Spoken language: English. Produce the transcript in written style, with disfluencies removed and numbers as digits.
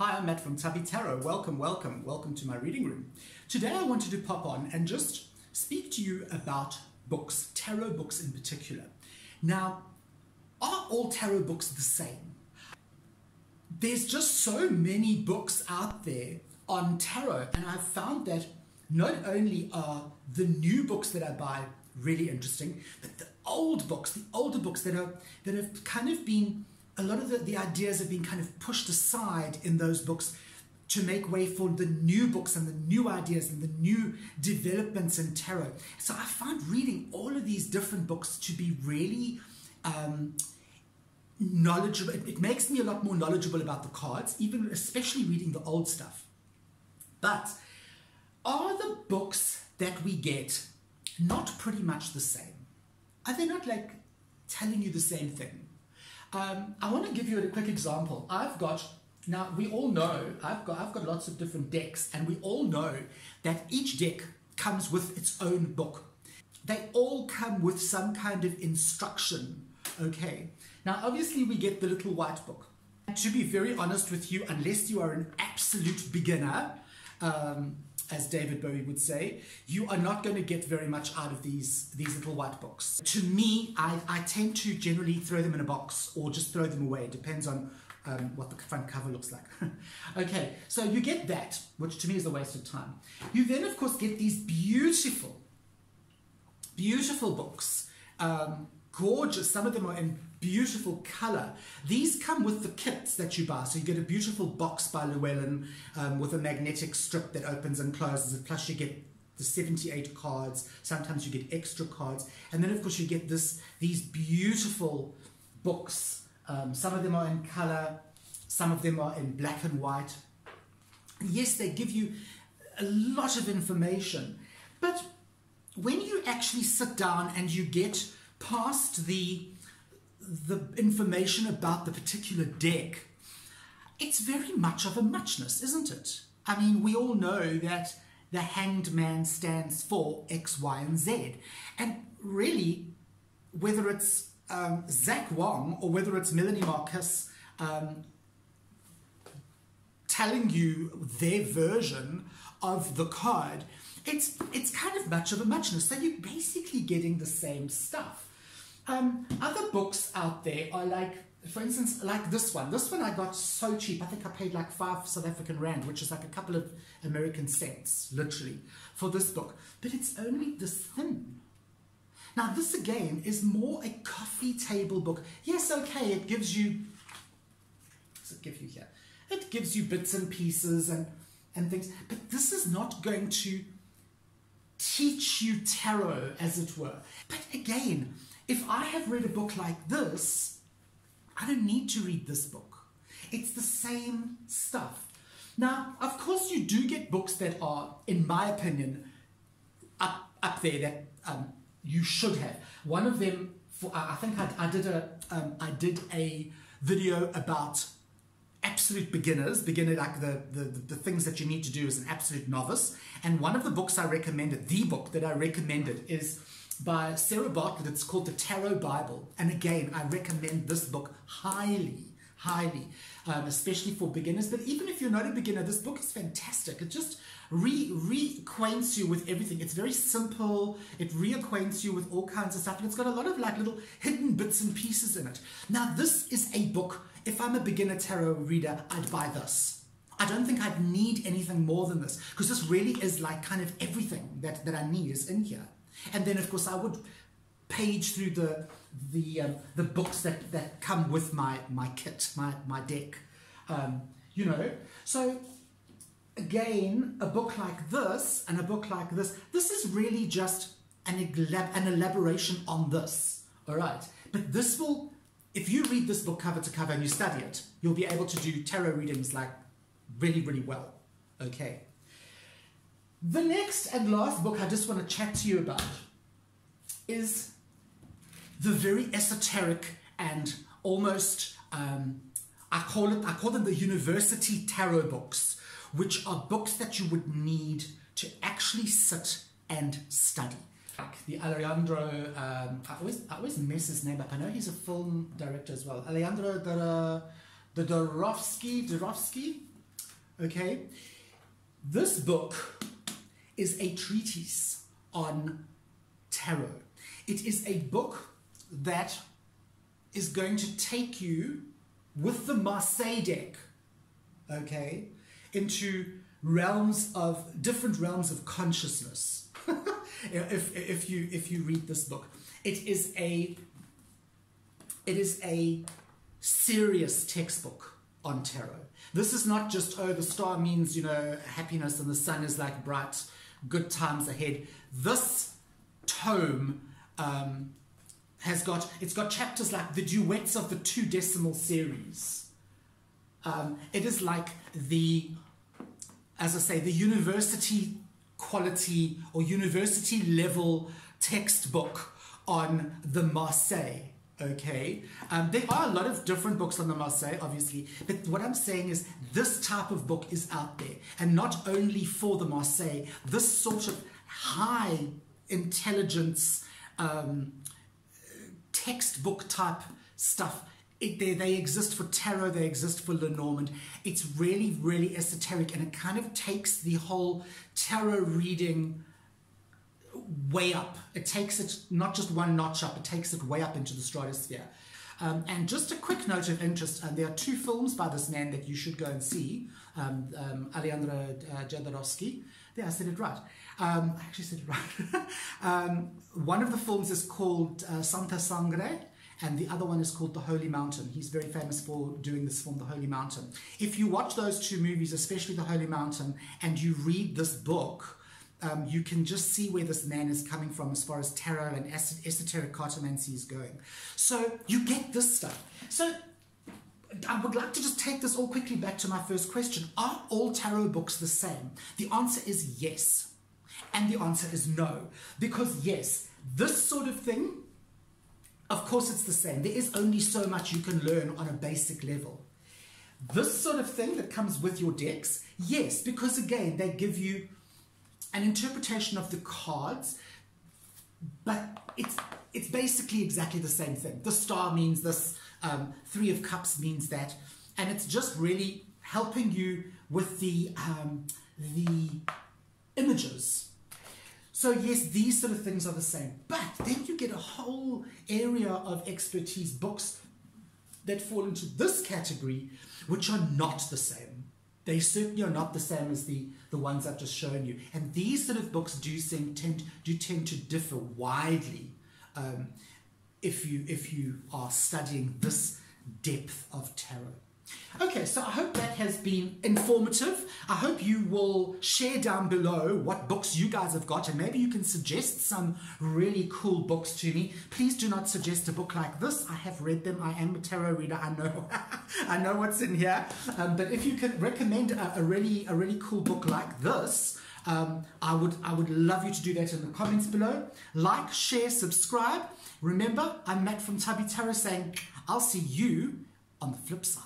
Hi, I'm Matt from Tubby Tarot. Welcome to my reading room. Today I wanted to pop on and just speak to you about books, tarot books in particular. Now, are all tarot books the same? There's just so many books out there on tarot, and I've found that not only are the new books that I buy really interesting, but the older books that have kind of been, a lot of the ideas have been kind of pushed aside in those books to make way for the new books and the new ideas and the new developments in tarot. So I found reading all of these different books to be really knowledgeable. It makes me a lot more knowledgeable about the cards, even especially reading the old stuff. But are the books that we get not pretty much the same? Are they not like telling you the same thing? I want to give you a quick example. Now we all know, I've got lots of different decks, and we all know that each deck comes with its own book. They all come with some kind of instruction, okay? Now obviously we get the little white book. And to be very honest with you, unless you are an absolute beginner, as David Bowie would say, you are not going to get very much out of these little white books. To me, I tend to generally throw them in a box or just throw them away. It depends on what the front cover looks like. Okay, so you get that, which to me is a waste of time. You then, of course, get these beautiful, beautiful books. Gorgeous. Some of them are in beautiful color. These come with the kits that you buy. So you get a beautiful box by Llewellyn with a magnetic strip that opens and closes. Plus you get the 78 cards. Sometimes you get extra cards. And then of course you get these beautiful books. Some of them are in color. Some of them are in black and white. Yes, they give you a lot of information. But when you actually sit down and you get past the information about the particular deck, it's very much of a muchness, isn't it? I mean, we all know that the Hanged Man stands for X, Y, and Z. And really, whether it's Zach Wong or whether it's Melanie Marcus telling you their version of the card, it's kind of much of a muchness. So you're basically getting the same stuff. Other books out there are like, for instance, like this one. This one I got so cheap. I think I paid like 5 South African Rand, which is like a couple of American cents, literally, for this book. But it's only this thin. Now this again is more a coffee table book. Yes, okay, it gives you, what does it give you here? It gives you bits and pieces and things, but this is not going to teach you tarot, as it were. But again, if I have read a book like this, I don't need to read this book. It's the same stuff. Now, of course, you do get books that are, in my opinion, up there that you should have. One of them, I think I did a video about absolute beginners, like the things that you need to do as an absolute novice. And one of the books I recommended, the book that I recommended, is by Sarah Bartlett. It's called The Tarot Bible. And again, I recommend this book highly, especially for beginners. But even if you're not a beginner, this book is fantastic. It just reacquaints you with everything. It's very simple. It reacquaints you with all kinds of stuff. And it's got a lot of like little hidden bits and pieces in it. Now, this is a book, if I'm a beginner tarot reader, I'd buy this. I don't think I'd need anything more than this, because this really is like kind of everything that I need is in here. And then, of course, I would page through the books that come with my kit, my deck, you know. So, again, a book like this and a book like this is really just an elaboration on this, all right? But this will, if you read this book cover to cover and you study it, you'll be able to do tarot readings like really, really well, okay? The next and last book I just want to chat to you about is the very esoteric and almost, I call them the university tarot books, which are books that you would need to actually sit and study. Like the Alejandro, I always mess his name up. I know he's a film director as well. Alejandro Jodorowsky. Okay? This book is a treatise on tarot. It is a book that is going to take you with the Marseille deck, okay, into different realms of consciousness. if you read this book, it is a serious textbook on tarot. This is not just, oh, the star means, you know, happiness and the sun is like bright, good times ahead. This tome it's got chapters like the duets of the 2 decimal series. It is like as I say, the university quality or university level textbook on the Marseille. Okay, there are a lot of different books on the Marseille, obviously, but what I'm saying is this type of book is out there, and not only for the Marseille. This sort of high intelligence textbook type stuff, they exist for tarot, they exist for Lenormand. It's really, really esoteric, and it kind of takes the whole tarot reading way up. It takes it not just one notch up, it takes it way up into the stratosphere. And just a quick note of interest, there are 2 films by this man that you should go and see. Alejandro Jodorowsky. Yeah, I said it right. I actually said it right. One of the films is called Santa Sangre, and the other one is called The Holy Mountain. He's very famous for doing this film, The Holy Mountain. If you watch those 2 movies, especially The Holy Mountain, and you read this book, you can just see where this man is coming from as far as tarot and esoteric cartomancy is going. So you get this stuff. So I would like to just take this all quickly back to my first question. Are all tarot books the same? The answer is yes. And the answer is no. Because yes, this sort of thing, of course it's the same. There is only so much you can learn on a basic level. This sort of thing that comes with your decks, yes, because again, they give you an interpretation of the cards, but it's basically exactly the same thing. The star means this, 3 of Cups means that, and it's just really helping you with the images. So yes, these sort of things are the same, but then you get a whole area of expertise books that fall into this category, which are not the same. They certainly are not the same as the ones I've just shown you. And these sort of books do tend to differ widely if you are studying this depth of tarot. Okay, so I hope that has been informative. I hope you will share down below what books you guys have got, and maybe you can suggest some really cool books to me. Please do not suggest a book like this. I have read them. I am a tarot reader. I know I know what's in here. But if you could recommend a really cool book like this, I would love you to do that in the comments below. Like, share, subscribe. Remember, I'm Matt from Tubby Tarot saying I'll see you on the flip side.